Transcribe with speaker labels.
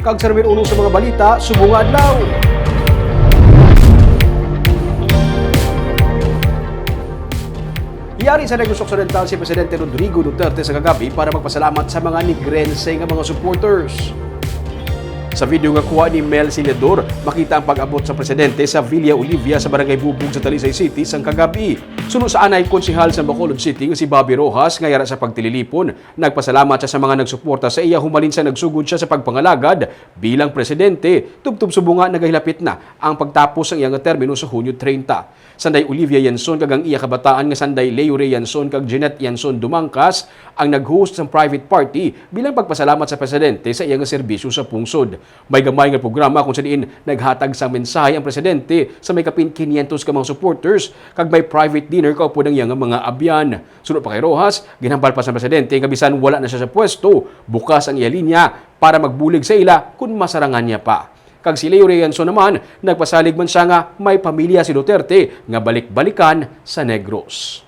Speaker 1: Kag sermon uno sa mga balita, subong adlaw. Iyari sa Negros Occidental si Presidente Rodrigo Duterte sa kagabi para magpasalamat sa mga Negrense nga mga supporters. Sa video nga kuha ni Mel Sinedor, makita ang pag-abot sa presidente sa Villa Olivia sa Barangay Bubog sa Talisay City sang kagabi. Sunod sa anay konsehal sa Bacolod City nga si Bobby Rojas nga yara sa pagtililipon. Nagpasalamat siya sa mga nagsuporta sa iya humalin sa nagsugod siya sa pagpangalagad bilang presidente. Tubtub subunga nagahilapit na ang pagtapos ng iyang termino sa Hunyo 30. Sanday Olivia Yanson kag ang iya kabataan nga sanday Leo Ray Yanson kag Jeanette Yanson Dumangkas ang nag-host ng private party bilang pagpasalamat sa presidente sa iyang serbisyo sa pungsod. May gamay nga programa kung saan naghatag sa mensahe ang presidente sa may kapin 500 ka mga supporters kag may private dinner kaupo ng iyang mga abyan. Sunod pa kay Rojas, ginhambal pa sa presidente nga bisan wala na siya sa pwesto, bukas ang iya linya para magbulig sa ila kung masarangan niya pa. Kag si Leo Reyanson naman, nagpasalig man siya nga may pamilya si Duterte nga balik-balikan sa Negros.